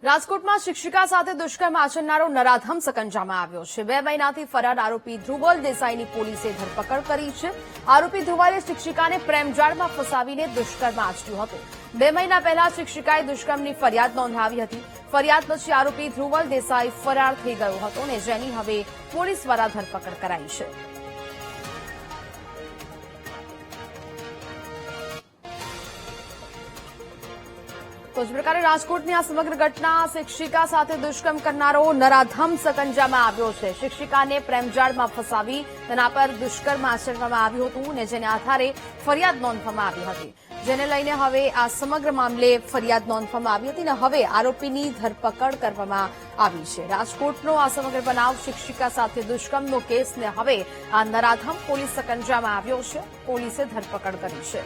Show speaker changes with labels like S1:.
S1: રાજકોટમાં શિક્ષિકા સાથે દુષ્કર્મ આચરનારો નરાધમ સકંજામાં આવ્યો છે। 2 મહિનાથી ફરાર આરોપી ધ્રુવલ દેસાઈની પોલીસે ધરપકડ કરી છે। આરોપી ધ્રુવલે શિક્ષિકાને પ્રેમજાળમાં ફસાવીને દુષ્કર્મ આચર્યું હતું। 2 મહિના પહેલા શિક્ષિકાએ દુષ્કર્મની ફરિયાદ નોંધાવી હતી। ફરિયાદ પછી આરોપી ધ્રુવલ દેસાઈ ફરાર થઈ ગયો હતો અને જેની હવે પોલીસ દ્વારા ધરપકડ કરાઈ છે। તો જ પ્રકારે રાજકોટની આ સમગ્ર ઘટના શિક્ષિકા સાથે દુષ્કર્મ કરનારો નરાધમ સકંજામાં આવ્યો છે। શિક્ષિકાને પ્રેમજાળમાં ફસાવી તેના પર દુષ્કર્મ આચરવામાં આવ્યું હતું અને જેને આધારે ફરિયાદ નોંધવામાં આવી હતી, જેને લઈને હવે આ સમગ્ર મામલે ફરિયાદ નોંધવામાં આવી હતી અને હવે આરોપીની ધરપકડ કરવામાં આવી છે। રાજકોટનો આ સમગ્ર બનાવ શિક્ષિકા સાથે દુષ્કર્મનો કેસને હવે આ નરાધમ પોલીસ સકંજામાં આવ્યો છે। પોલીસે ધરપકડ કરી છે।